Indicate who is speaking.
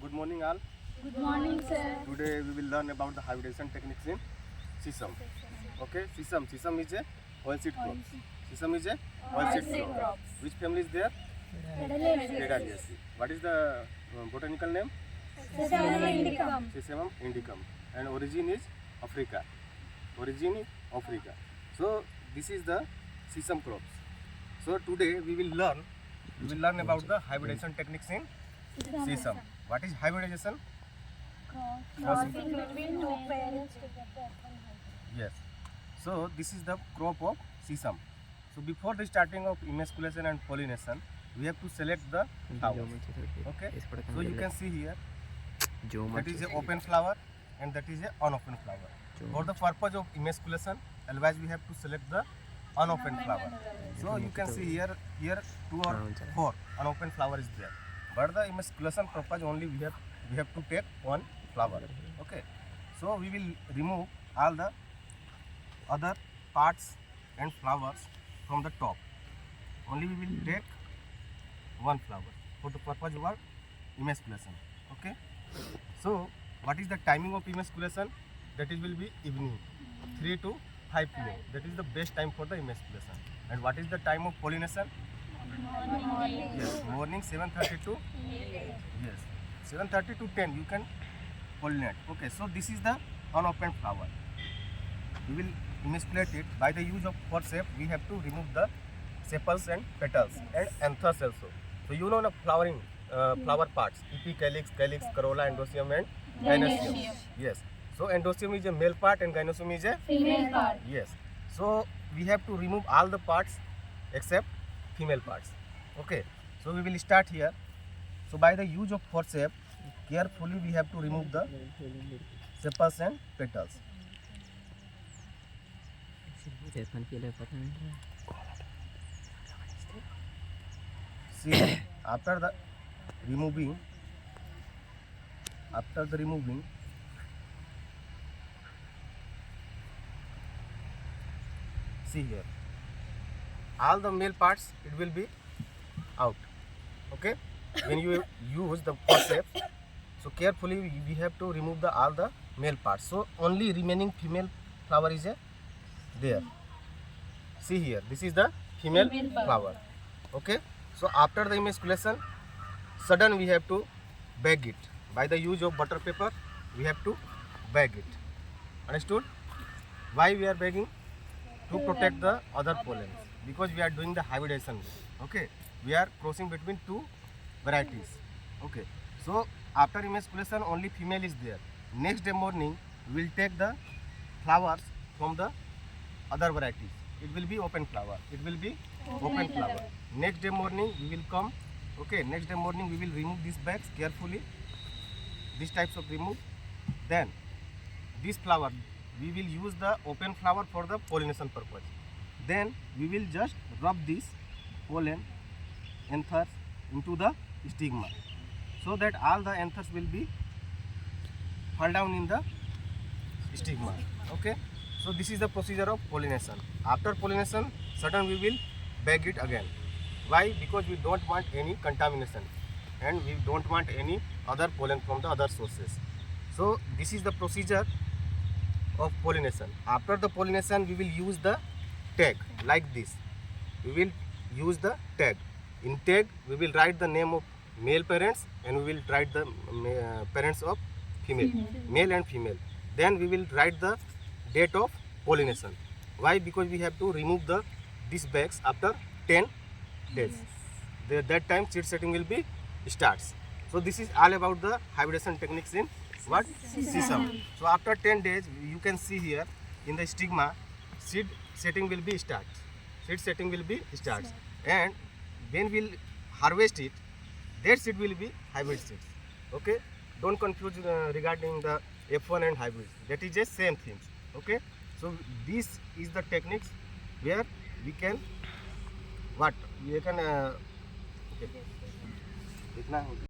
Speaker 1: Good morning all.
Speaker 2: Good morning, sir.
Speaker 1: Today we will learn about the hybridization techniques in sesame. Okay, sesame is a oilseed crop. Sesame is a oilseed crop. Which family is there? Pedalaceae. What is the botanical name?
Speaker 2: Sesamum indicum.
Speaker 1: Sesamum indicum. And origin is Africa. Origin is Africa. So this is the sesame crops. So today we will learn about the hybridization techniques in sesame. What is hybridization?
Speaker 2: Crossing between two parents to get the F1 hybrid.
Speaker 1: Yes. So this is the crop of sesame. So before the starting of emasculation and pollination, we have to select the flowers. Okay. So you can see here that is an open flower and that is an unopened flower. For the purpose of emasculation, otherwise we have to select the unopened flower. So you can see here 2 or 4 unopened flower is there. But the emasculation purpose only we have to take one flower. Okay. So we will remove all the other parts and flowers from the top. Only we will take one flower for the purpose of our emasculation. Okay. So what is the timing of emasculation? That is will be evening 3 to 5 p.m. That is the best time for the emasculation. And what is the time of pollination?
Speaker 2: Morning.
Speaker 1: Yes, morning 7:30 to yes 7:30 to 10 you can pollinate. Okay, so this is the unopened flower. We will emasculate it by the use of forceps. We have to remove the sepals and petals and anthers also. So you know the flowering flower parts: epicalyx, calyx, corolla, endosperm, and gynoecium. Yes. So endosperm is a male part and gynoecium is a
Speaker 2: Female part.
Speaker 1: yes. So we have to remove all the parts except female parts. Okay. So we will start here. So by the use of forceps, carefully we have to remove the sepals and petals. See, after the removing, see here, all the male parts it will be out. Okay, when you use the forceps, so carefully we have to remove all the male parts. So only remaining female flower is there. See here, this is the female flower. Okay, so after the emasculation, sudden we have to bag it by the use of butter paper. We have to bag it. Understood? Why we are bagging? To protect the other pollens, because we are doing the hybridization. Okay, we are crossing between two varieties. Okay, so after emasculation only female is there. Next day morning we will take the flowers from the other varieties. It will be open flower. Next day morning we will come. Okay, next day morning we will remove these bags carefully. These types of remove. Then this flower we will use the open flower for the pollination purpose. Then we will just rub this pollen anthers into the stigma, so that all the anthers will be fall down in the stigma. Okay, so this is the procedure of pollination. After pollination, certain we will bag it again. Why? Because we don't want any contamination and we don't want any other pollen from the other sources. So this is the procedure of pollination. After the pollination, we will use the tag like this. We will use the tag. In tag, we will write the name of male parents and we will write the parents of female, male and female. Then we will write the date of pollination. Why? Because we have to remove these bags after 10 days. That time seed setting will be starts. So this is all about the hybridization techniques in what? Sesame. So after 10 days, you can see here in the stigma, seed setting will be start. And when we'll harvest it, that seed will be hybrid seeds. Okay? Don't confuse regarding the F1 and hybrid. That is just same things. Okay? So this is the techniques where we can what? We can